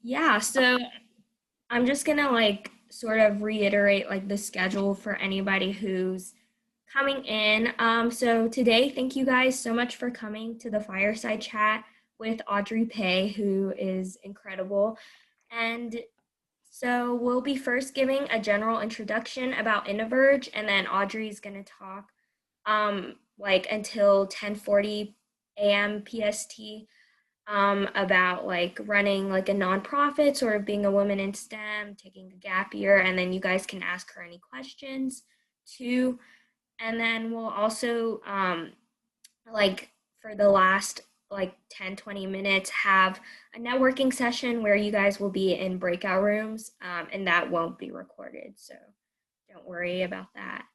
Yeah, so I'm just gonna like sort of reiterate like the schedule for anybody who's coming in. So today, thank you guys so much for coming to the Fireside Chat with Audrey Pe, who is incredible. And so we'll be first giving a general introduction about Innoverge, and then Audrey's gonna talk like until 10:40 a.m. PST about like running like a nonprofit, sort of being a woman in STEM, taking a gap year, and then you guys can ask her any questions too. And then we'll also like for the last like 10-20 minutes have a networking session where you guys will be in breakout rooms, and that won't be recorded, so don't worry about that.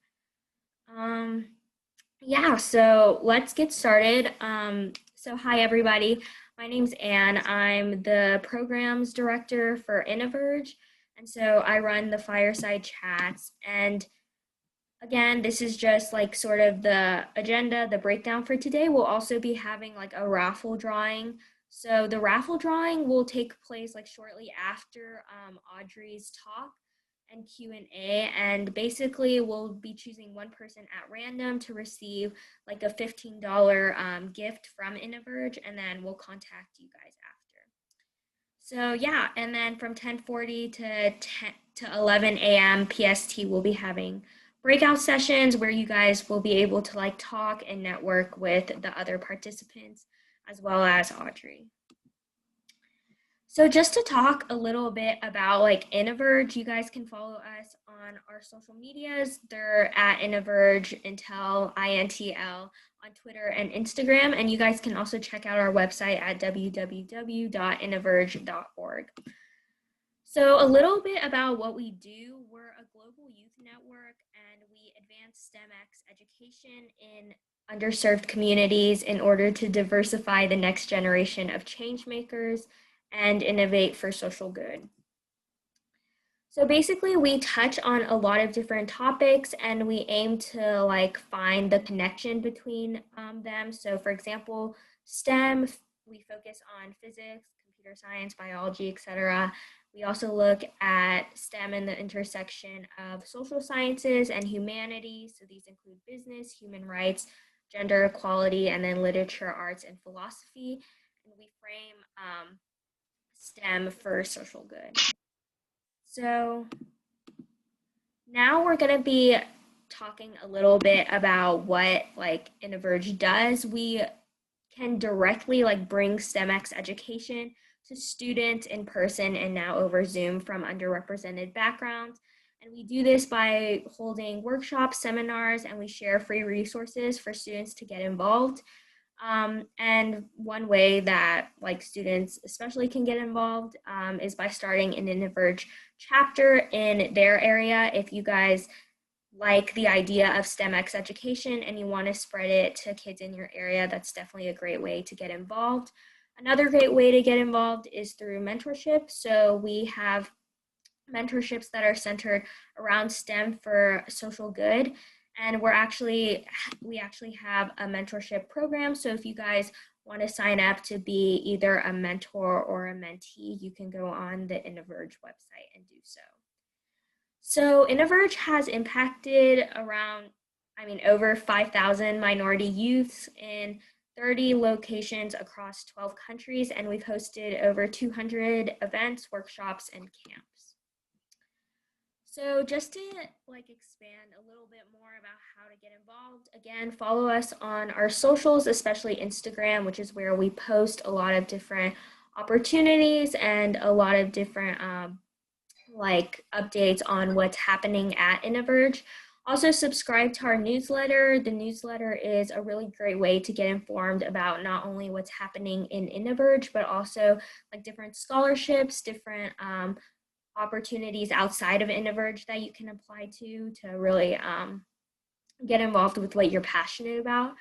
Yeah, so let's get started. So hi everybody, my name's Anne. I'm the programs director for Innoverge, and so I run the Fireside Chats. And again, this is just like sort of the agenda, the breakdown for today. We'll also be having like a raffle drawing. So the raffle drawing will take place like shortly after Audrey's talk and Q&A, and basically we'll be choosing one person at random to receive like a $15 gift from Innoverge, and then we'll contact you guys after. So yeah, and then from 10:40 to 11 a.m. PST, we'll be having breakout sessions where you guys will be able to like talk and network with the other participants as well as Audrey. So just to talk a little bit about like Innoverge, you guys can follow us on our social medias. They're at Innoverge, Intel, INTL on Twitter and Instagram. And you guys can also check out our website at www.innoverge.org. So a little bit about what we do. We're a global youth network, and we advance STEMx education in underserved communities in order to diversify the next generation of change makers and innovate for social good. So basically we touch on a lot of different topics, and we aim to like find the connection between them. So for example, STEM, we focus on physics, computer science, biology, etc. We also look at STEM and the intersection of social sciences and humanities. So these include business, human rights, gender equality, and then literature, arts, and philosophy. And we frame STEM for social good. So now we're going to be talking a little bit about what like Innoverge does. We can directly like bring STEMx education to students in person and now over Zoom from underrepresented backgrounds. And we do this by holding workshops, seminars, and we share free resources for students to get involved. And one way that like students especially can get involved is by starting an Innoverge chapter in their area. If you guys like the idea of STEMx education and you want to spread it to kids in your area, that's definitely a great way to get involved. Another great way to get involved is through mentorship. So we have mentorships that are centered around STEM for social good. And we actually have a mentorship program. So if you guys want to sign up to be either a mentor or a mentee, you can go on the Innoverge website and do so. So Innoverge has impacted over 5,000 minority youths in 30 locations across 12 countries, and we've hosted over 200 events, workshops, and camps. So just to like expand a little bit more about how to get involved, again, follow us on our socials, especially Instagram, which is where we post a lot of different opportunities and a lot of different like updates on what's happening at Innoverge. Also subscribe to our newsletter. The newsletter is a really great way to get informed about not only what's happening in Innoverge, but also like different scholarships, different opportunities outside of Innoverge that you can apply to really get involved with what you're passionate about.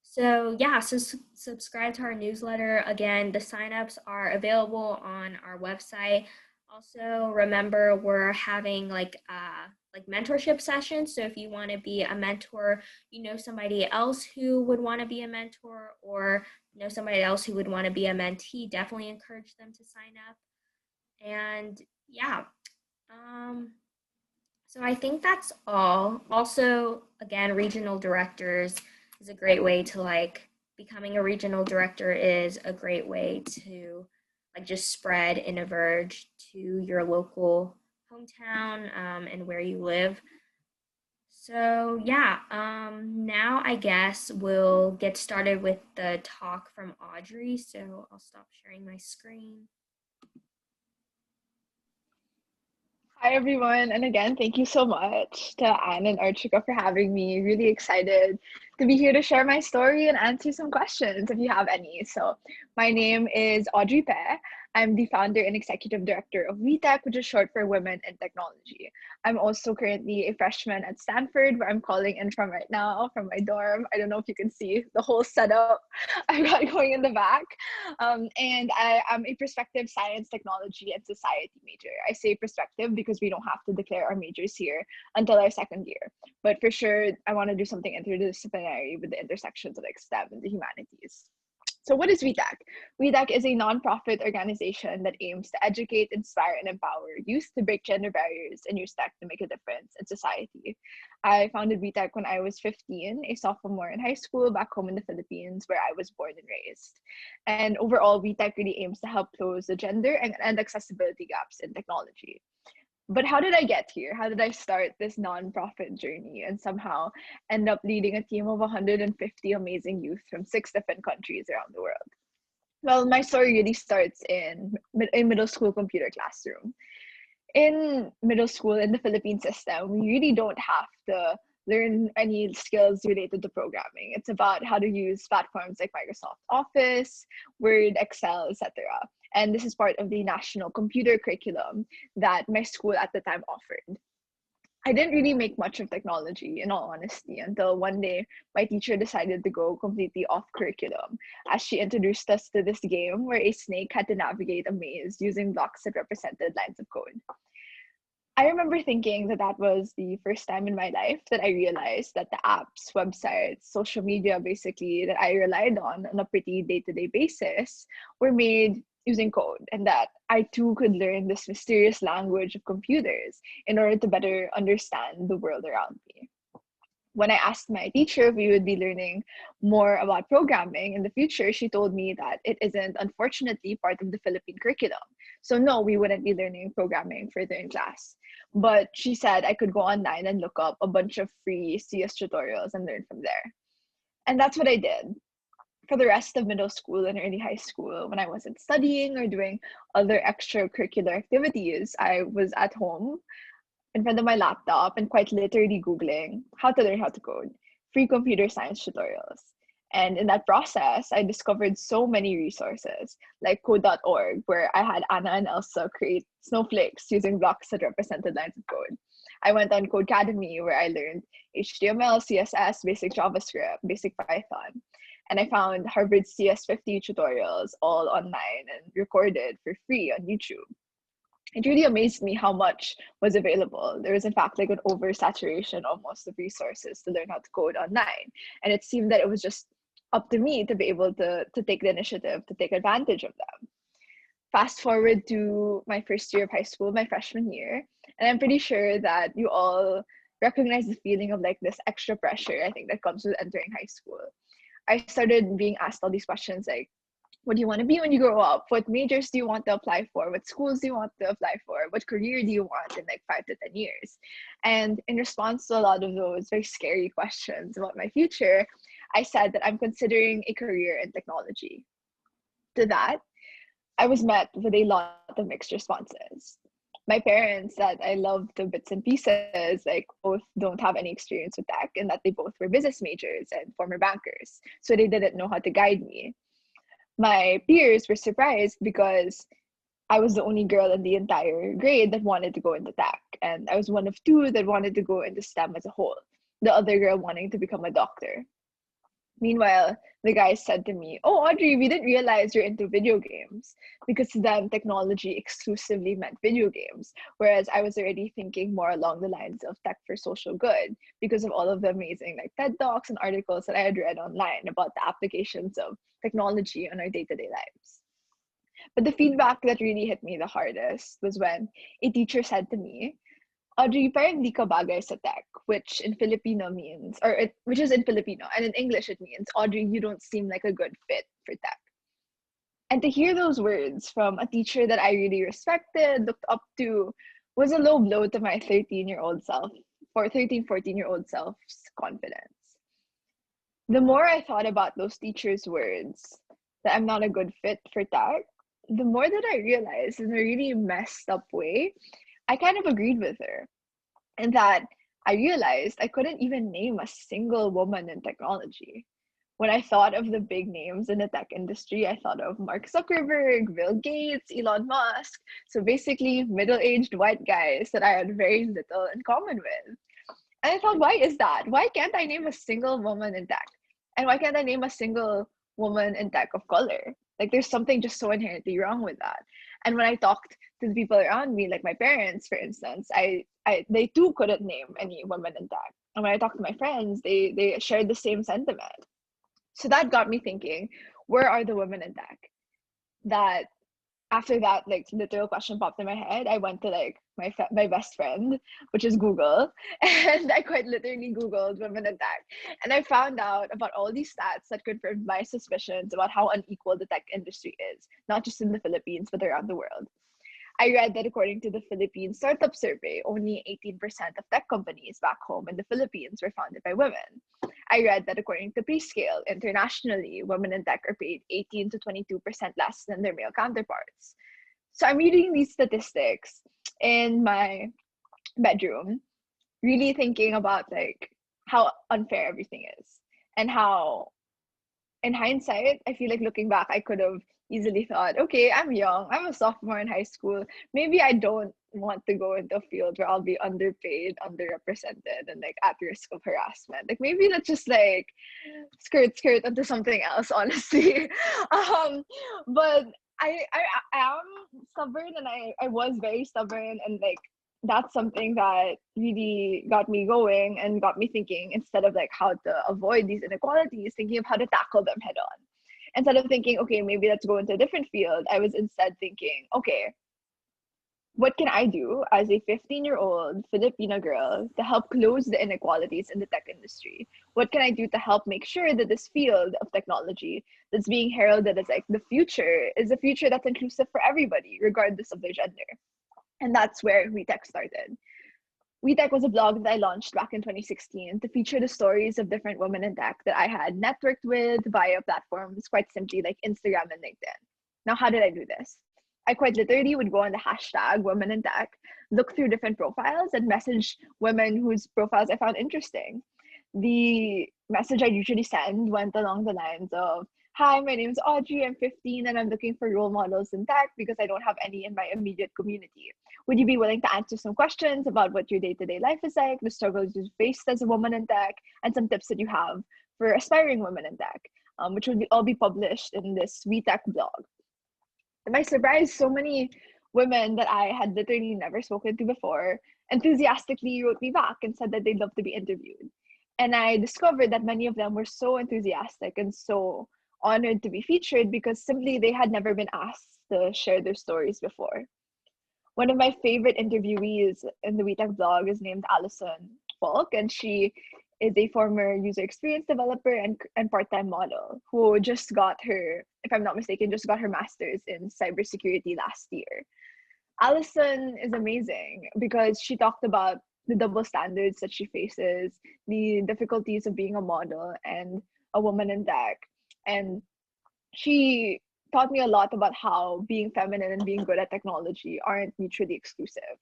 So yeah, so subscribe to our newsletter. Again, the signups are available on our website. Also, remember we're having like mentorship sessions. So if you want to be a mentor, you know somebody else who would want to be a mentor, or know somebody else who would want to be a mentee, definitely encourage them to sign up. And yeah, so I think that's all. Also, again, regional directors is a great way to becoming a regional director is a great way to just spread Innoverge to your local hometown and where you live. So yeah, now I guess we'll get started with the talk from Audrey. So I'll stop sharing my screen. Hi, everyone. And again, thank you so much to Anne and Archika for having me. Really excited to be here to share my story and answer some questions if you have any. So my name is Audrey Pe. I'm the founder and executive director of WiTech, which is short for Women in Technology. I'm also currently a freshman at Stanford, where I'm calling in from right now from my dorm. I don't know if you can see the whole setup I've got going in the back. And I am a prospective science, technology, and society major. I say prospective because we don't have to declare our majors here until our second year. But for sure, I want to do something interdisciplinary with the intersections of STEM and the humanities. So what is WiTech? WiTech is a nonprofit organization that aims to educate, inspire, and empower youth to break gender barriers and use tech to make a difference in society. I founded WiTech when I was 15, a sophomore in high school back home in the Philippines, where I was born and raised. And overall, WiTech really aims to help close the gender and accessibility gaps in technology. But how did I get here? How did I start this nonprofit journey and somehow end up leading a team of 150 amazing youth from 6 different countries around the world? Well, my story really starts in middle school computer classroom. In middle school in the Philippine system, we really don't have to learn any skills related to programming. It's about how to use platforms like Microsoft Office, Word, Excel, etc. And this is part of the national computer curriculum that my school at the time offered. I didn't really make much of technology, in all honesty, until one day my teacher decided to go completely off curriculum as she introduced us to this game where a snake had to navigate a maze using blocks that represented lines of code. I remember thinking that that was the first time in my life that I realized that the apps, websites, social media basically that I relied on a pretty day-to-day basis were made using code, and that I too could learn this mysterious language of computers in order to better understand the world around me. When I asked my teacher if we would be learning more about programming in the future, she told me that it isn't, unfortunately, part of the Philippine curriculum. So no, we wouldn't be learning programming further in class. But she said I could go online and look up a bunch of free CS tutorials and learn from there. And that's what I did. For the rest of middle school and early high school, when I wasn't studying or doing other extracurricular activities, I was at home in front of my laptop and quite literally Googling how to learn how to code, free computer science tutorials. And in that process, I discovered so many resources like code.org, where I had Anna and Elsa create snowflakes using blocks that represented lines of code. I went on Codecademy, where I learned HTML, CSS, basic JavaScript, basic Python. And I found Harvard CS50 tutorials all online and recorded for free on YouTube. It really amazed me how much was available. There was, in fact, like an oversaturation almost of resources to learn how to code online. And it seemed that it was just up to me to be able to take the initiative, to take advantage of them. Fast forward to my first year of high school, my freshman year, and I'm pretty sure that you all recognize the feeling of like this extra pressure, I think, that comes with entering high school. I started being asked all these questions like, what do you want to be when you grow up? What majors do you want to apply for? What schools do you want to apply for? What career do you want in like 5 to 10 years? And in response to a lot of those very scary questions about my future, I said that I'm considering a career in technology. To that, I was met with a lot of mixed responses. My parents said I love the bits and pieces, like both don't have any experience with tech and that they both were business majors and former bankers. So they didn't know how to guide me. My peers were surprised because I was the only girl in the entire grade that wanted to go into tech. And I was one of two that wanted to go into STEM as a whole, the other girl wanting to become a doctor. Meanwhile, the guys said to me, "Oh, Audrey, we didn't realize you're into video games," because to them, technology exclusively meant video games. Whereas I was already thinking more along the lines of tech for social good because of all of the amazing like TED Talks and articles that I had read online about the applications of technology on our day-to-day lives. But the feedback that really hit me the hardest was when a teacher said to me, "Audrey, parang di ka bagay sa tech," which in Filipino means, which is in Filipino, and in English it means, "Audrey, you don't seem like a good fit for tech." And to hear those words from a teacher that I really respected, looked up to, was a low blow to my 13-year-old self, or 13, 14-year-old self's confidence. The more I thought about those teachers' words, that I'm not a good fit for tech, the more that I realized in a really messed up way, I kind of agreed with her. And that I realized I couldn't even name a single woman in technology. When I thought of the big names in the tech industry, I thought of Mark Zuckerberg, Bill Gates, Elon Musk. So basically, middle aged white guys that I had very little in common with. And I thought, why is that? Why can't I name a single woman in tech? And why can't I name a single woman in tech of color? Like, there's something just so inherently wrong with that. And when I talked to the people around me, like my parents, for instance, they too couldn't name any women in tech. And when I talked to my friends, they shared the same sentiment. So that got me thinking, where are the women in tech? That after that like literal question popped in my head, I went to like my best friend, which is Google, and I quite literally Googled women in tech, and I found out about all these stats that confirmed my suspicions about how unequal the tech industry is, not just in the Philippines but around the world. I read that according to the Philippine Startup Survey, only 18% of tech companies back home in the Philippines were founded by women. I read that according to Prescale, internationally, women in tech are paid 18 to 22% less than their male counterparts. So I'm reading these statistics in my bedroom, really thinking about like how unfair everything is, and how in hindsight, I feel like looking back, I could have easily thought, okay, I'm young, I'm a sophomore in high school. Maybe I don't want to go into a field where I'll be underpaid, underrepresented, and like at risk of harassment. Like maybe let's just like skirt onto something else, honestly. But I am stubborn, and I was very stubborn, and like that's something that really got me going and got me thinking, instead of like how to avoid these inequalities, thinking of how to tackle them head on. Instead of thinking, okay, maybe let's go into a different field, I was instead thinking, okay, what can I do as a 15-year-old Filipina girl to help close the inequalities in the tech industry? What can I do to help make sure that this field of technology that's being heralded as like the future is a future that's inclusive for everybody, regardless of their gender? And that's where WiTech started. WiTech was a blog that I launched back in 2016 to feature the stories of different women in tech that I had networked with via platforms, quite simply like Instagram and LinkedIn. Now, how did I do this? I quite literally would go on the hashtag women in tech, look through different profiles, and message women whose profiles I found interesting. The message I usually send went along the lines of, "Hi, my name is Audrey, I'm 15, and I'm looking for role models in tech because I don't have any in my immediate community. Would you be willing to answer some questions about what your day-to-day life is like, the struggles you faced as a woman in tech, and some tips that you have for aspiring women in tech," which will all be published in this WeTech blog. To my surprise, so many women that I had literally never spoken to before enthusiastically wrote me back and said that they'd love to be interviewed. And I discovered that many of them were so enthusiastic and so honored to be featured because simply they had never been asked to share their stories before. One of my favorite interviewees in the WeTech blog is named Alison Falk, and she is a former user experience developer and part-time model who just got her, if I'm not mistaken, just got her master's in cybersecurity last year. Alison is amazing because she talked about the double standards that she faces, the difficulties of being a model and a woman in tech. And she taught me a lot about how being feminine and being good at technology aren't mutually exclusive.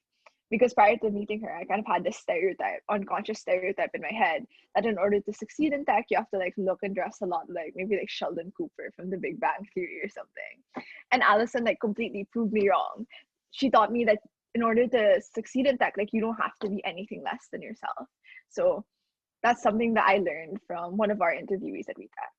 Because prior to meeting her, I kind of had this stereotype, unconscious stereotype in my head, that in order to succeed in tech, you have to like look and dress a lot like maybe like Sheldon Cooper from The Big Bang Theory or something. And Allison like completely proved me wrong. She taught me that in order to succeed in tech, like you don't have to be anything less than yourself. So that's something that I learned from one of our interviewees at WiTech.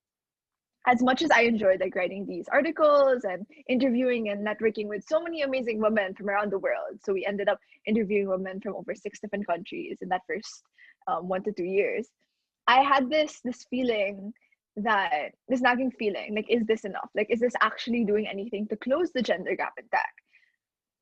As much as I enjoyed like writing these articles and interviewing and networking with so many amazing women from around the world, so we ended up interviewing women from over 6 different countries in that first 1 to 2 years. I had this feeling, that this nagging feeling, like, is this enough? Like, is this actually doing anything to close the gender gap in tech?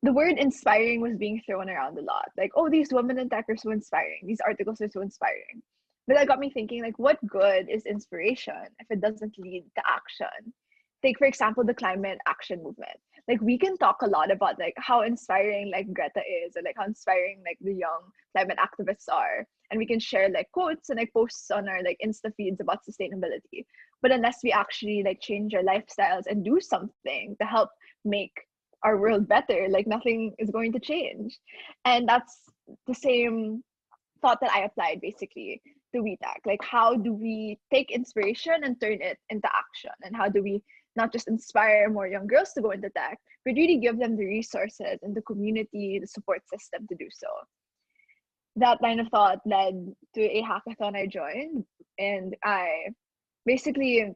The word inspiring was being thrown around a lot. Like, oh, these women in tech are so inspiring. These articles are so inspiring. But that got me thinking, like, what good is inspiration if it doesn't lead to action? Take, for example, the climate action movement. Like, we can talk a lot about like how inspiring like Greta is, or like how inspiring like the young climate activists are. And we can share like quotes and like posts on our like Insta feeds about sustainability. But unless we actually like change our lifestyles and do something to help make our world better, like nothing is going to change. And that's the same thought that I applied basically to WiTech. Like, how do we take inspiration and turn it into action? And how do we not just inspire more young girls to go into tech, but really give them the resources and the community, the support system to do so? That line of thought led to a hackathon I joined, and I basically,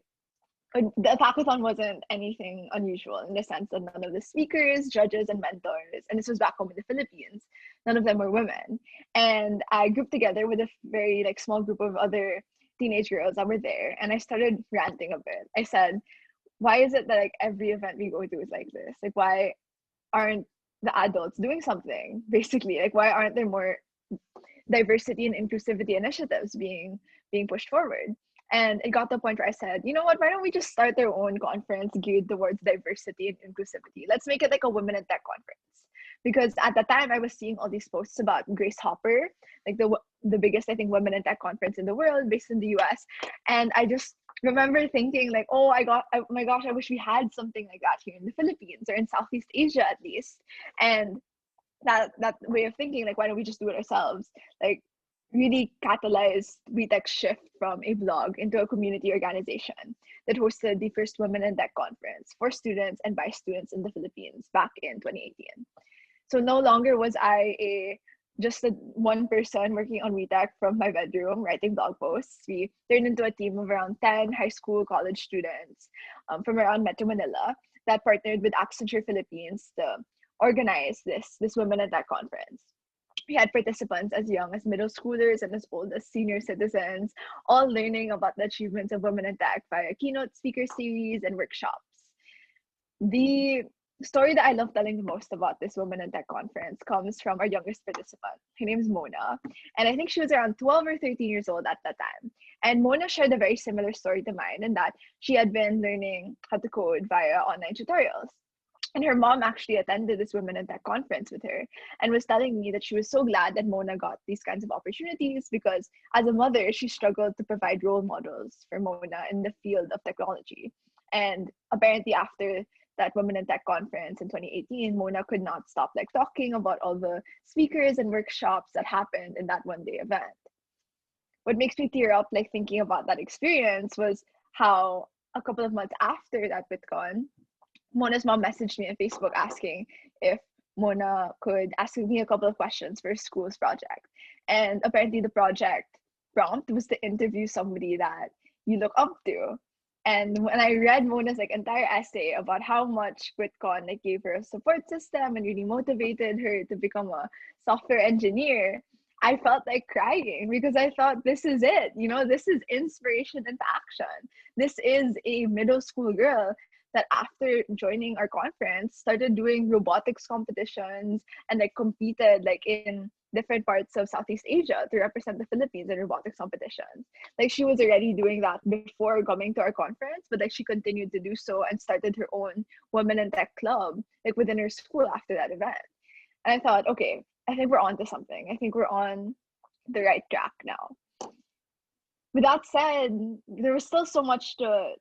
the hackathon wasn't anything unusual in the sense that none of the speakers, judges, and mentors, and this was back home in the Philippines, none of them were women. And I grouped together with a very like small group of other teenage girls that were there, and I started ranting a bit. I said, why is it that like every event we go to is like this? Like, why aren't the adults doing something? Basically, like, why aren't there more diversity and inclusivity initiatives being pushed forward? And it got to the point where I said, you know what, why don't we just start our own conference geared towards diversity and inclusivity? Let's make it like a women in tech conference. Because at the time I was seeing all these posts about Grace Hopper, like the biggest, I think, women in tech conference in the world based in the US. And I just remember thinking like, oh my gosh, I wish we had something like that here in the Philippines or in Southeast Asia at least. And that way of thinking, like, why don't we just do it ourselves, like really catalyzed WiTech's shift from a blog into a community organization that hosted the first Women in Tech conference for students and by students in the Philippines back in 2018. So no longer was I just a one person working on WiTech from my bedroom writing blog posts. We turned into a team of around 10 high school, college students from around Metro Manila that partnered with Accenture Philippines to organize this Women in Tech conference. We had participants as young as middle schoolers and as old as senior citizens, all learning about the achievements of women in tech via keynote speaker series and workshops. The story that I love telling the most about this Women in Tech conference comes from our youngest participant. Her name is Mona, and I think she was around 12 or 13 years old at that time. And Mona shared a very similar story to mine in that she had been learning how to code via online tutorials. And her mom actually attended this Women in Tech conference with her and was telling me that she was so glad that Mona got these kinds of opportunities because as a mother, she struggled to provide role models for Mona in the field of technology. And apparently after that Women in Tech conference in 2018, Mona could not stop like talking about all the speakers and workshops that happened in that one-day event. What makes me tear up like thinking about that experience was how a couple of months after that VidCon, Mona's mom messaged me on Facebook asking if Mona could ask me a couple of questions for school's project. And apparently the project prompt was to interview somebody that you look up to. And when I read Mona's like entire essay about how much QuitCon like gave her a support system and really motivated her to become a software engineer, I felt like crying because I thought this is it. You know, this is inspiration into action. This is a middle school girl that after joining our conference started doing robotics competitions and like competed like in different parts of Southeast Asia to represent the Philippines in robotics competitions. Like she was already doing that before coming to our conference, but like she continued to do so and started her own Women in Tech club like within her school after that event. And I thought, okay, I think we're on to something. I think we're on the right track now. With that said, there was still so much to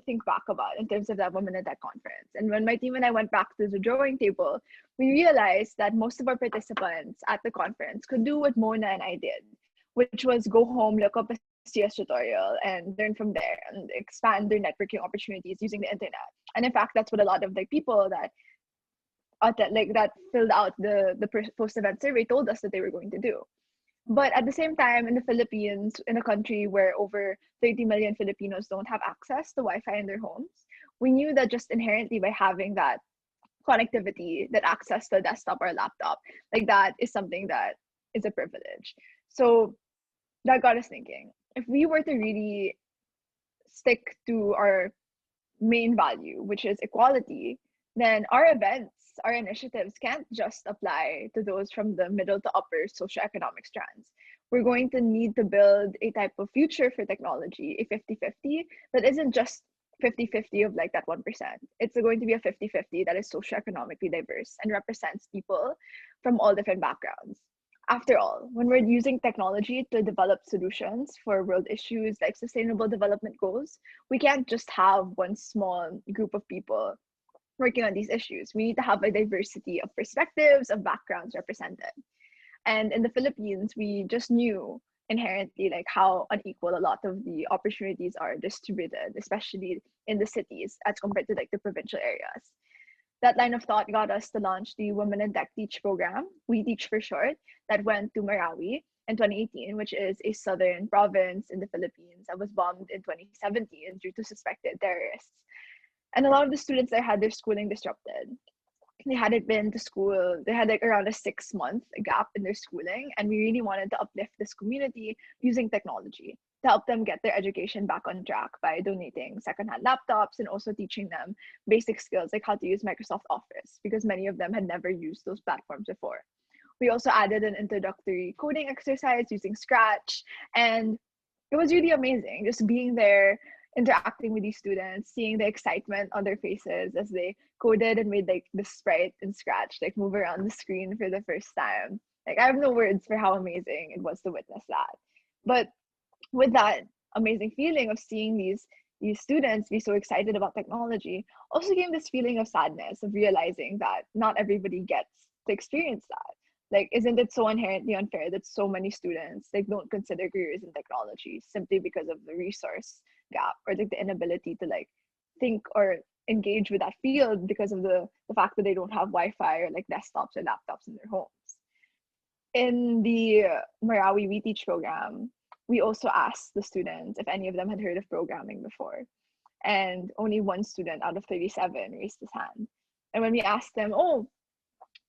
think back about in terms of that Women in Tech conference. And when my team and I went back to the drawing table, we realized that most of our participants at the conference could do what Mona and I did, which was go home, look up a CS tutorial and learn from there and expand their networking opportunities using the internet. And in fact, that's what a lot of like people that filled out the post-event survey told us that they were going to do. But at the same time, in the Philippines, in a country where over 30 million Filipinos don't have access to Wi-Fi in their homes, we knew that just inherently by having that connectivity, that access to a desktop or a laptop, like that is something that is a privilege. So that got us thinking, if we were to really stick to our main value, which is equality, then our events, our initiatives can't just apply to those from the middle to upper socioeconomic strands. We're going to need to build a type of future for technology, a 50-50, that isn't just 50-50 of like that 1%. It's going to be a 50-50 that is socioeconomically diverse and represents people from all different backgrounds. After all, when we're using technology to develop solutions for world issues like sustainable development goals, we can't just have one small group of people working on these issues. We need to have a diversity of perspectives, of backgrounds represented. And in the Philippines, we just knew inherently like how unequal a lot of the opportunities are distributed, especially in the cities as compared to like the provincial areas. That line of thought got us to launch the Women in Tech Teach program, We Teach for short, that went to Marawi in 2018, which is a southern province in the Philippines that was bombed in 2017 due to suspected terrorists. And a lot of the students there had their schooling disrupted. They hadn't been to school, they had like around a 6 month gap in their schooling, and we really wanted to uplift this community using technology to help them get their education back on track by donating secondhand laptops and also teaching them basic skills like how to use Microsoft Office, because many of them had never used those platforms before. We also added an introductory coding exercise using Scratch, and it was really amazing just being there, interacting with these students, seeing the excitement on their faces as they coded and made like the sprite in Scratch like move around the screen for the first time. Like I have no words for how amazing it was to witness that. But with that amazing feeling of seeing these students be so excited about technology, also came this feeling of sadness of realizing that not everybody gets to experience that. Like, isn't it so inherently unfair that so many students like don't consider careers in technology simply because of the resource gap or like the inability to like think or engage with that field because of the fact that they don't have Wi-Fi or like desktops or laptops in their homes. In the Marawi We Teach program, we also asked the students if any of them had heard of programming before. And only one student out of 37 raised his hand. And when we asked them, oh,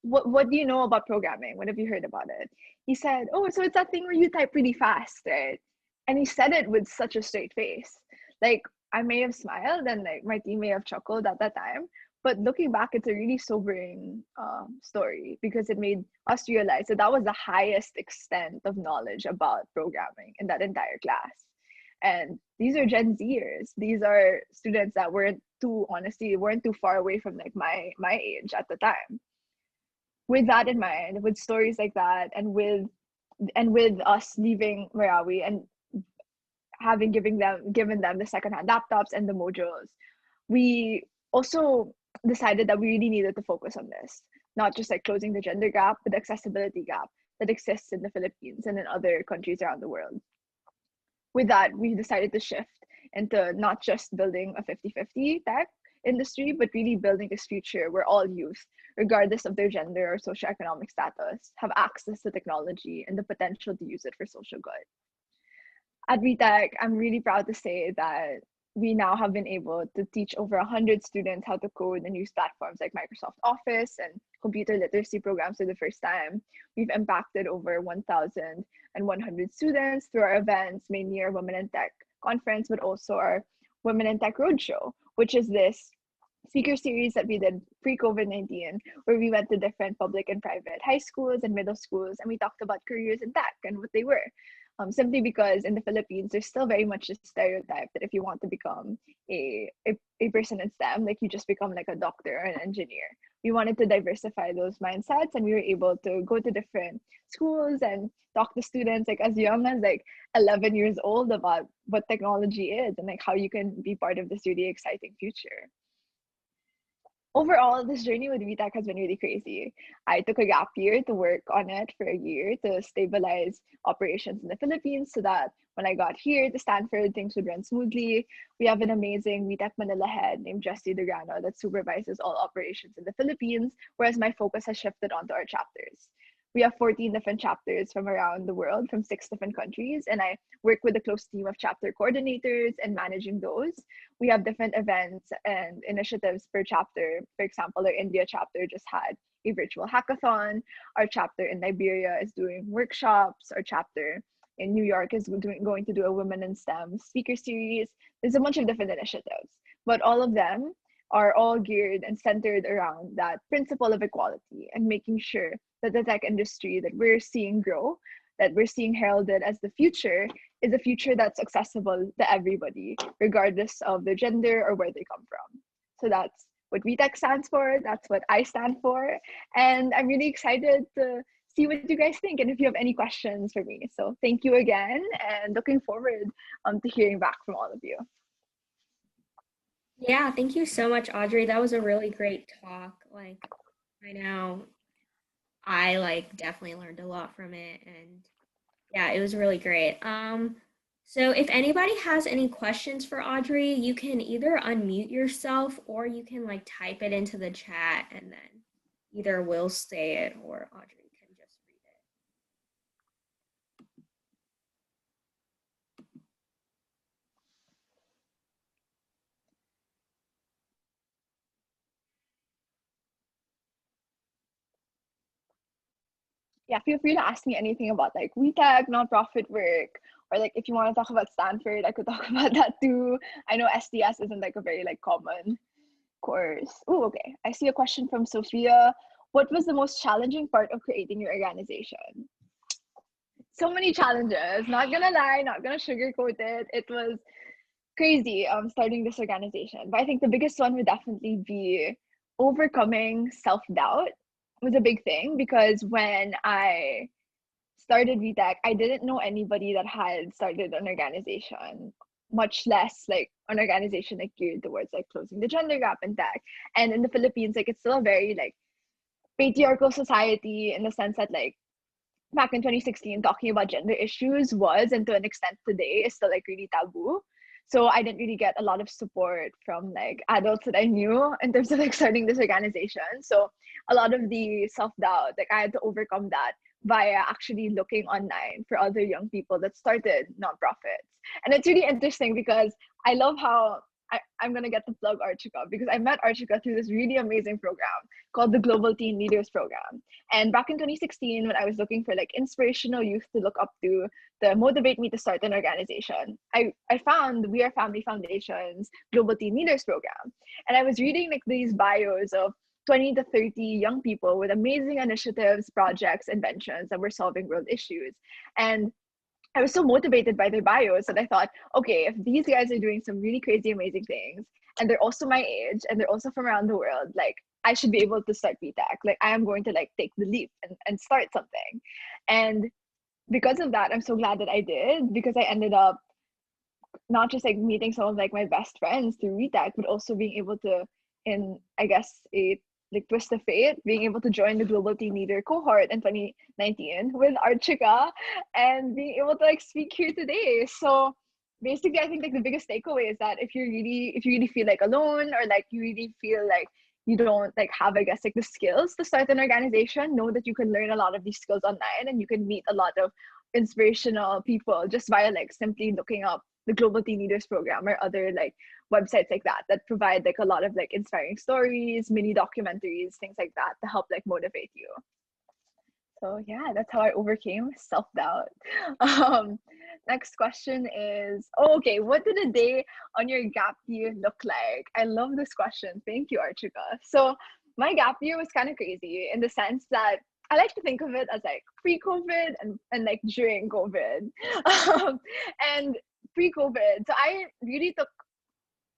what do you know about programming? What have you heard about it? He said, oh, so it's that thing where you type really fast, right? And he said it with such a straight face. Like, I may have smiled and like my team may have chuckled at that time, but looking back, it's a really sobering story because it made us realize that that was the highest extent of knowledge about programming in that entire class. And these are Gen Zers. These are students that weren't too, honestly, weren't too far away from like my age at the time. With that in mind, with stories like that, and with us leaving Marawi and having given them the secondhand laptops and the modules, we also decided that we really needed to focus on this, not just like closing the gender gap, but the accessibility gap that exists in the Philippines and in other countries around the world. With that, we decided to shift into not just building a 50-50 tech industry, but really building this future where all youth, regardless of their gender or socioeconomic status, have access to technology and the potential to use it for social good. At WiTech, I'm really proud to say that we now have been able to teach over 100 students how to code and use platforms like Microsoft Office and computer literacy programs for the first time. We've impacted over 1,100 students through our events, mainly our Women in Tech conference, but also our Women in Tech Roadshow, which is this speaker series that we did pre-COVID-19, where we went to different public and private high schools and middle schools, and we talked about careers in tech and what they were. Simply because in the Philippines, there's still very much a stereotype that if you want to become a person in STEM, like you just become like a doctor or an engineer. We wanted to diversify those mindsets, and we were able to go to different schools and talk to students like as young as like 11 years old about what technology is and like how you can be part of this really exciting future. Overall, this journey with WiTech has been really crazy. I took a gap year to work on it for a year to stabilize operations in the Philippines so that when I got here to Stanford, things would run smoothly. We have an amazing WiTech Manila head named Jessie Dugrano that supervises all operations in the Philippines, whereas my focus has shifted onto our chapters. We have 14 different chapters from around the world, from 6 different countries, and I work with a close team of chapter coordinators and managing those. We have different events and initiatives per chapter. For example, our India chapter just had a virtual hackathon. Our chapter in Liberia is doing workshops. Our chapter in New York is going to do a Women in STEM speaker series. There's a bunch of different initiatives, but all of them are all geared and centered around that principle of equality and making sure that the tech industry that we're seeing grow, that we're seeing heralded as the future, is a future that's accessible to everybody, regardless of their gender or where they come from. So that's what WiTech stands for, that's what I stand for, and I'm really excited to see what you guys think and if you have any questions for me. So thank you again, and looking forward to hearing back from all of you. Yeah, thank you so much, Audrey. That was a really great talk. Like, I know I like definitely learned a lot from it, and yeah, it was really great. So if anybody has any questions for Audrey, you can either unmute yourself or you can like type it into the chat, and then either we'll say it or Audrey can just read it. Yeah, feel free to ask me anything about like WiTech, nonprofit work, or like if you want to talk about Stanford, I could talk about that too. I know SDS isn't like a very like common course. Oh, okay. I see a question from Sophia. What was the most challenging part of creating your organization? So many challenges. Not gonna lie, not gonna sugarcoat it. It was crazy starting this organization. But I think the biggest one would definitely be overcoming self-doubt was a big thing, because when I started WiTech, I didn't know anybody that had started an organization, much less like an organization like geared towards like closing the gender gap in tech. And in the Philippines, like it's still a very like patriarchal society, in the sense that like back in 2016, talking about gender issues was, and to an extent today, is still like really taboo. So I didn't really get a lot of support from like adults that I knew in terms of like starting this organization. So a lot of the self-doubt, like I had to overcome that via actually looking online for other young people that started nonprofits. And it's really interesting because I love how I'm gonna get to plug Archika, because I met Archika through this really amazing program called the Global Teen Leaders Program. And back in 2016, when I was looking for like inspirational youth to look up to motivate me to start an organization, I found We Are Family Foundation's Global Teen Leaders Program. And I was reading like these bios of 20 to 30 young people with amazing initiatives, projects, inventions that were solving world issues. And I was so motivated by their bios that I thought, okay, if these guys are doing some really crazy, amazing things, and they're also my age, and they're also from around the world, like I should be able to start WiTech. Like I am going to like take the leap and start something. And because of that, I'm so glad that I did, because I ended up not just like meeting some of like my best friends through WiTech, but also being able to, in I guess a like twist of fate, being able to join the Global Team Leader cohort in 2019 with Archika, and being able to like speak here today. So basically, I think like the biggest takeaway is that if you really feel like alone, or like you really feel like you don't like have, I guess, like the skills to start an organization, know that you can learn a lot of these skills online, and you can meet a lot of inspirational people just via like simply looking up the Global Teen Leaders Program or other like websites like that provide like a lot of like inspiring stories, mini documentaries, things like that to help like motivate you. So yeah, that's how I overcame self-doubt. Next question is, oh, okay, what did a day on your gap year look like? I love this question. Thank you, Archika. So my gap year was kind of crazy in the sense that I like to think of it as like pre-COVID and like during COVID. And pre-COVID, so I really took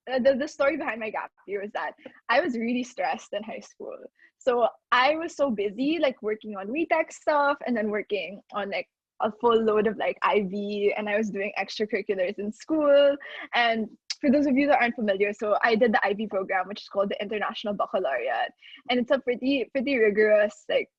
the story behind my gap year was that I was really stressed in high school. So I was so busy like working on WiTech stuff, and then working on like a full load of like IB, and I was doing extracurriculars in school. And for those of you that aren't familiar, so I did the IB program, which is called the International Baccalaureate. And it's a pretty rigorous like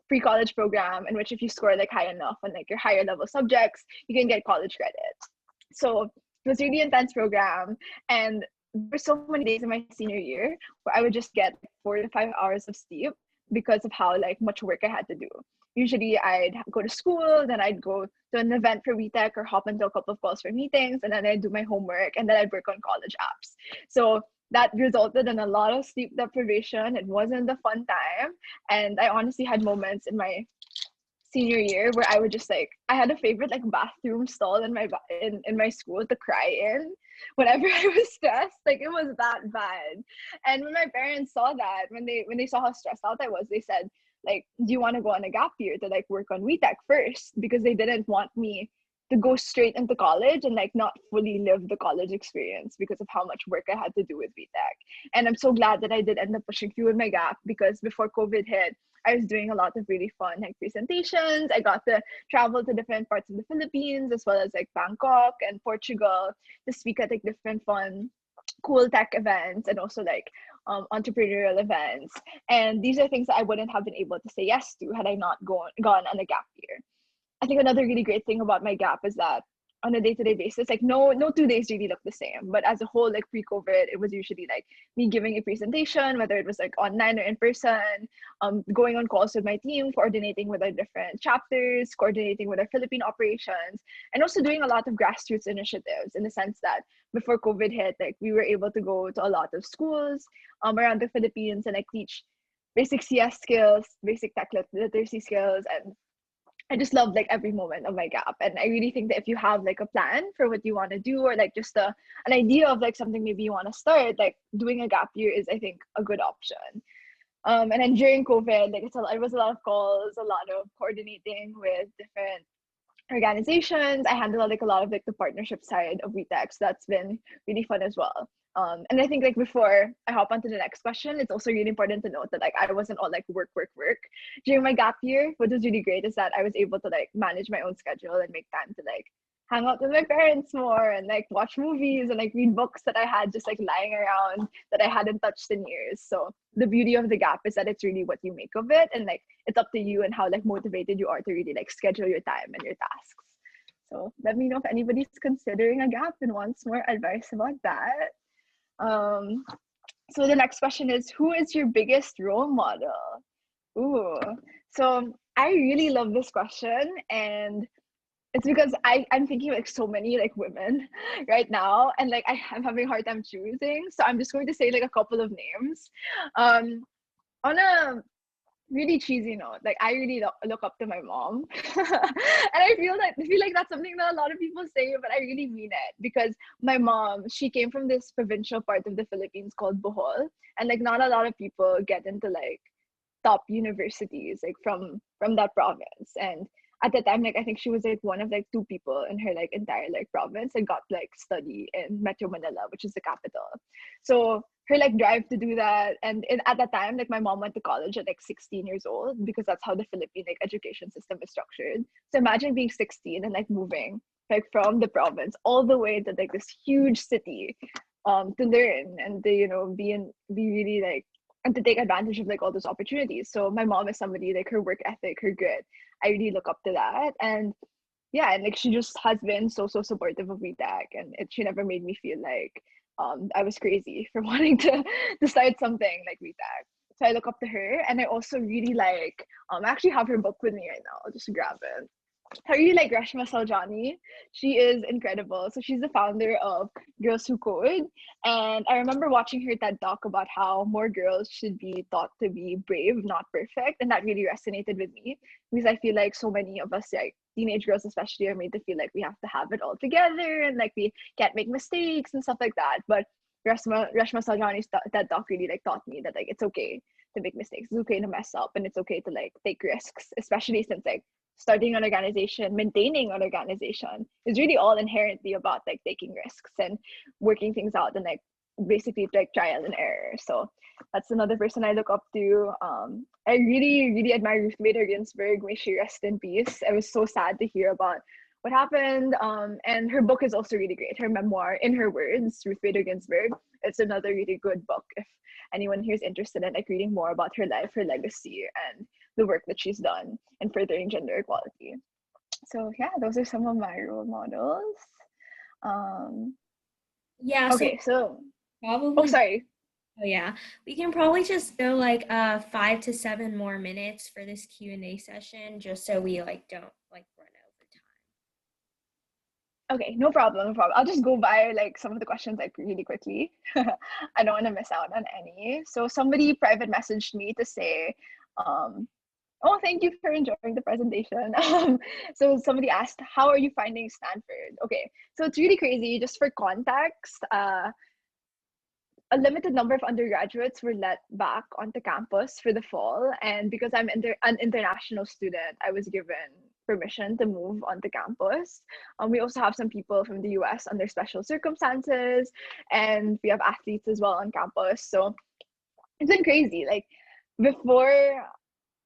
pre-college program in which if you score like high enough on like your higher level subjects, you can get college credits. So it was a really intense program, and there were so many days in my senior year where I would just get 4 to 5 hours of sleep because of how like much work I had to do. Usually I'd go to school, then I'd go to an event for WiTech or hop into a couple of calls for meetings, and then I'd do my homework, and then I'd work on college apps. So that resulted in a lot of sleep deprivation. It wasn't a fun time. And I honestly had moments in my senior year where I would just like, I had a favorite like bathroom stall in in my school to cry in whenever I was stressed. Like it was that bad. And when my parents saw that, when they saw how stressed out I was, they said, like, do you want to go on a gap year to like work on WiTech first? Because they didn't want me to go straight into college and like not fully live the college experience because of how much work I had to do with WiTech. And I'm so glad that I did end up pushing through with my gap, because before COVID hit, I was doing a lot of really fun like presentations. I got to travel to different parts of the Philippines as well as like Bangkok and Portugal to speak at like different fun, cool tech events and also like entrepreneurial events. And these are things that I wouldn't have been able to say yes to had I not gone on a gap year. I think another really great thing about my gap is that on a day-to-day basis, like no 2 days really look the same. But as a whole, like pre-COVID, it was usually like me giving a presentation, whether it was like online or in person, going on calls with my team, coordinating with our different chapters, coordinating with our Philippine operations, and also doing a lot of grassroots initiatives in the sense that before COVID hit, like we were able to go to a lot of schools around the Philippines and like teach basic CS skills, basic tech literacy skills, and I just love like every moment of my gap. And I really think that if you have like a plan for what you want to do or like just an idea of like something maybe you want to start, like doing a gap year is, I think, a good option. And then during COVID, like it was a lot of calls, a lot of coordinating with different organizations. I handle like a lot of like the partnership side of WiTech, so that's been really fun as well. And I think like before I hop onto the next question, it's also really important to note that like I wasn't all like work, work, work. During my gap year, what was really great is that I was able to like manage my own schedule and make time to like hang out with my parents more and like watch movies and like read books that I had just like lying around that I hadn't touched in years. So the beauty of the gap is that it's really what you make of it, and like it's up to you and how like motivated you are to really like schedule your time and your tasks. So let me know if anybody's considering a gap and wants more advice about that. So the next question is, who is your biggest role model? Ooh, so I really love this question, and it's because I'm thinking like so many like women right now, and like I'm having a hard time choosing. So I'm just going to say like a couple of names. On a really cheesy note, like I really look up to my mom, and I feel like that's something that a lot of people say, but I really mean it, because my mom, she came from this provincial part of the Philippines called Bohol, and like not a lot of people get into like top universities like from that province. And at the time, like I think she was like one of like two people in her like entire like province and got like study in Metro Manila, which is the capital. So her like drive to do that, and at that time, like my mom went to college at like 16 years old, because that's how the Philippine like education system is structured. So imagine being 16 and like moving like from the province all the way to like this huge city to learn and to be really like, and to take advantage of like all those opportunities. So my mom is somebody like, her work ethic, her grit, I really look up to that. And yeah, and like she just has been so supportive of WiTech, and she never made me feel like I was crazy for wanting to start something like WiTech. So I look up to her, and I also really like I actually have her book with me right now. I'll just grab it. I really like Reshma Saljani. She is incredible. So she's the founder of Girls Who Code. And I remember watching her TED talk about how more girls should be taught to be brave, not perfect. And that really resonated with me, because I feel like so many of us, like teenage girls especially, are made to feel like we have to have it all together and like we can't make mistakes and stuff like that. But Reshma Saljani's TED talk really like taught me that like it's okay to make mistakes. It's okay to mess up, and it's okay to like take risks, especially since like starting an organization, maintaining an organization is really all inherently about like taking risks and working things out, and like basically like trial and error. So that's another person I look up to. I really admire Ruth Bader Ginsburg. May she rest in peace. I was so sad to hear about what happened. And her book is also really great. Her memoir, In Her Words, Ruth Bader Ginsburg. It's another really good book if anyone here is interested in like reading more about her life, her legacy, and the work that she's done in furthering gender equality. So yeah, those are some of my role models. Yeah, so Okay, so probably sorry. Oh yeah, we can probably just go like 5 to 7 more minutes for this Q&A session, just so we like don't like run over time. Okay, no problem, no problem. I'll just go by like some of the questions like really quickly. I don't want to miss out on any. So somebody private messaged me to say, um, oh, thank you for enjoying the presentation. So somebody asked, how are you finding Stanford? Okay, so it's really crazy. Just for context, a limited number of undergraduates were let back onto campus for the fall. And because I'm an international student, I was given permission to move onto campus. We also have some people from the US under special circumstances, and we have athletes as well on campus. So it's been crazy. Like before,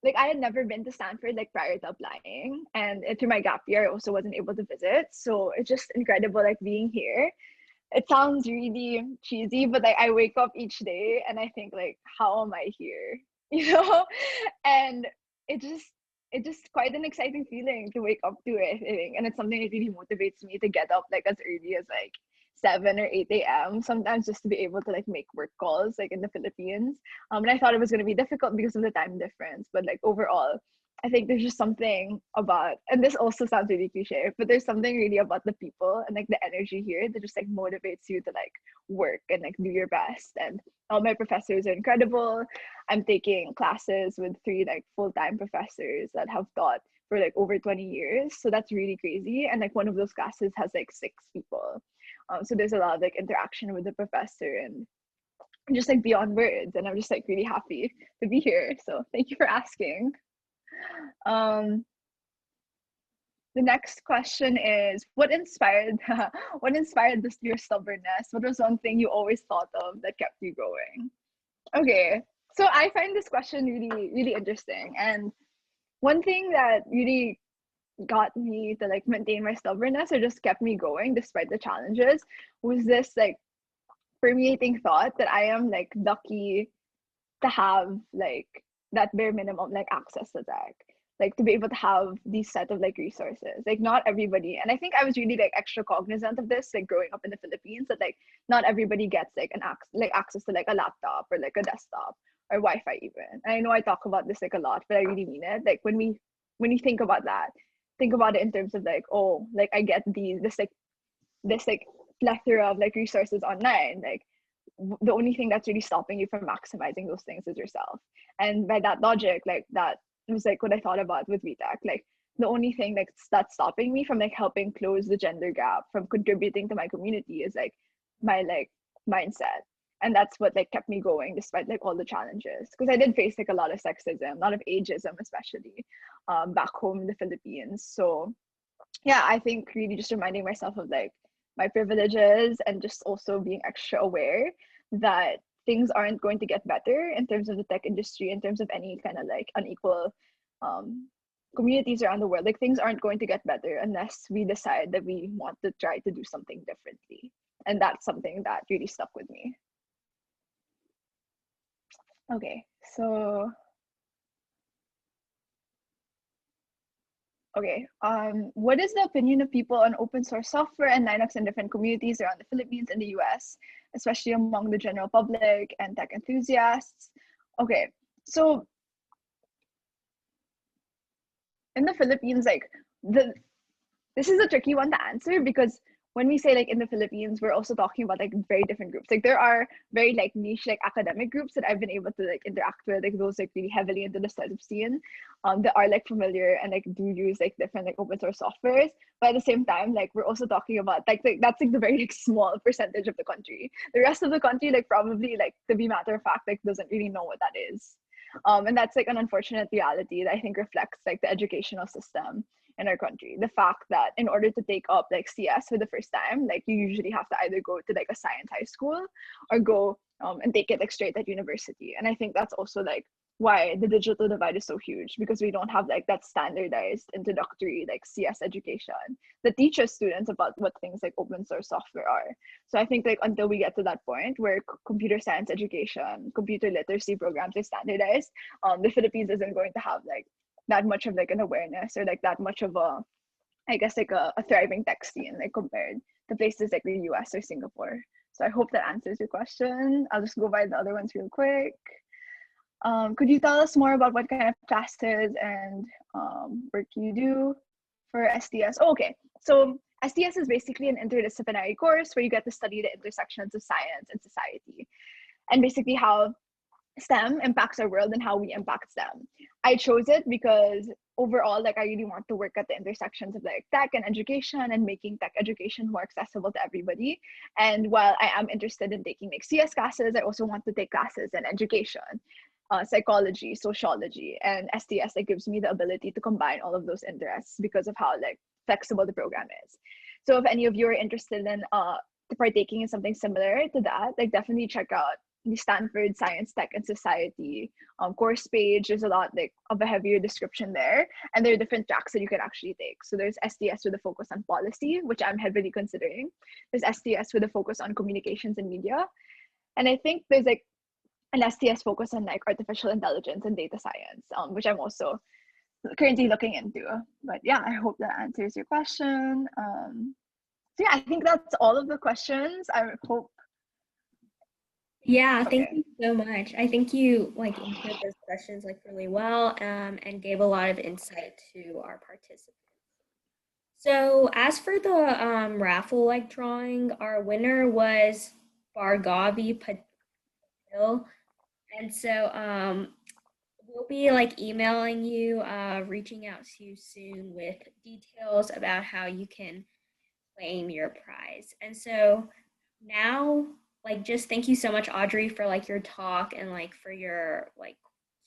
like I had never been to Stanford like prior to applying, and through my gap year, I also wasn't able to visit. So it's just incredible like being here. It sounds really cheesy, but like I wake up each day and I think like, how am I here? You know? And it just it's just quite an exciting feeling to wake up to it, I think. And it's something that really motivates me to get up like as early as like 7 or 8 a.m. sometimes just to be able to like make work calls like in the Philippines. And I thought it was gonna be difficult because of the time difference, but like overall, I think there's just something about, and this also sounds really cliche, but there's something really about the people and like the energy here that just like motivates you to like work and like do your best. And all my professors are incredible. I'm taking classes with 3 like full-time professors that have taught for like over 20 years. So that's really crazy. And like one of those classes has like 6 people. So there's a lot of like interaction with the professor and just like beyond words. And I'm just like really happy to be here. So thank you for asking. Um, the next question is, what inspired what inspired your stubbornness? What was one thing you always thought of that kept you going? Okay, so I find this question really, really interesting. And one thing that really got me to like maintain my stubbornness or just kept me going despite the challenges was this like permeating thought that I am like lucky to have like that bare minimum like access to tech, like to be able to have these set of like resources. Like not everybody, and I think I was really like extra cognizant of this like growing up in the Philippines, that like not everybody gets like access to like a laptop or like a desktop or Wi-Fi even. And I know I talk about this like a lot, but I really mean it. Like when you think about that, think about it in terms of like, oh, like I get this plethora of like resources online. Like the only thing that's really stopping you from maximizing those things is yourself. And by that logic, like that was like what I thought about with WiTech. Like the only thing like that's stopping me from like helping close the gender gap, from contributing to my community, is like my like mindset. And that's what like kept me going despite like all the challenges, because I did face like a lot of sexism, a lot of ageism, especially back home in the Philippines. So yeah, I think really just reminding myself of like my privileges and just also being extra aware that things aren't going to get better in terms of the tech industry, in terms of any kind of like unequal um, communities around the world. Like things aren't going to get better unless we decide that we want to try to do something differently. And that's something that really stuck with me. Okay, so okay, what is the opinion of people on open source software and Linux in different communities around the Philippines and the US, especially among the general public and tech enthusiasts? Okay, so in the Philippines, like this is a tricky one to answer, because when we say like in the Philippines, we're also talking about like very different groups. Like there are very like niche like academic groups that I've been able to like interact with, like those like really heavily into the startup scene, that are like familiar and like do use like different like open source softwares. But at the same time, like we're also talking about like that's like the very like small percentage of the country. The rest of the country, like probably like to be matter of fact, like doesn't really know what that is. And that's like an unfortunate reality that I think reflects like the educational system in our country. The fact that in order to take up like CS for the first time, like you usually have to either go to like a science high school or go and take it like straight at university. And I think that's also like why the digital divide is so huge, because we don't have like that standardized introductory like CS education that teaches students about what things like open source software are. So I think like until we get to that point where computer science education, computer literacy programs are standardized, the Philippines isn't going to have like that much of like an awareness or like that much of a, I guess like a thriving tech scene like compared to places like the US or Singapore. So So I hope that answers your question. I'll just go by the other ones real quick. Could you tell us more about what kind of classes and work you do for STS? Oh, okay, so STS is basically an interdisciplinary course where you get to study the intersections of science and society, and basically how STEM impacts our world and how we impact STEM. I chose it because overall, like, I really want to work at the intersections of like tech and education and making tech education more accessible to everybody. And while I am interested in taking like CS classes, I also want to take classes in education, psychology, sociology, and STS that gives me the ability to combine all of those interests because of how like flexible the program is. So if any of you are interested in partaking in something similar to that, like definitely check out the Stanford Science, Tech, and Society course page. There's a lot like of a heavier description there, and there are different tracks that you can actually take. So there's STS with a focus on policy, which I'm heavily considering. There's STS with a focus on communications and media, and I think there's like an STS focus on like artificial intelligence and data science, which I'm also currently looking into. But yeah, I hope that answers your question. So yeah, I think that's all of the questions. I hope. Yeah, thank Okay. you so much. I think you like answered those questions like really well, and gave a lot of insight to our participants. So as for the raffle like drawing, our winner was Bargavi Patil. And so we'll be like emailing you, reaching out to you soon with details about how you can claim your prize. And so now, like, just thank you so much, Audrey, for like your talk and like for your like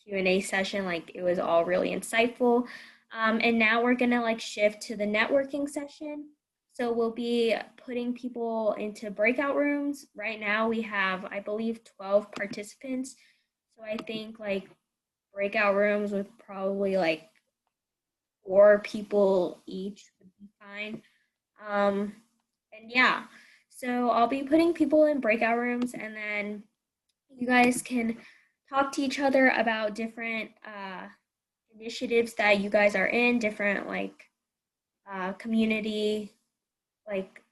Q&A session. Like, it was all really insightful. And now we're gonna like shift to the networking session. So we'll be putting people into breakout rooms. Right now we have, I believe, 12 participants. So I think like breakout rooms with probably like 4 people each would be fine. And yeah, so I'll be putting people in breakout rooms, and then you guys can talk to each other about different initiatives that you guys are in, different like community like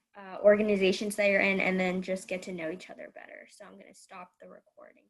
organizations that you're in, and then just get to know each other better. So I'm going to stop the recording.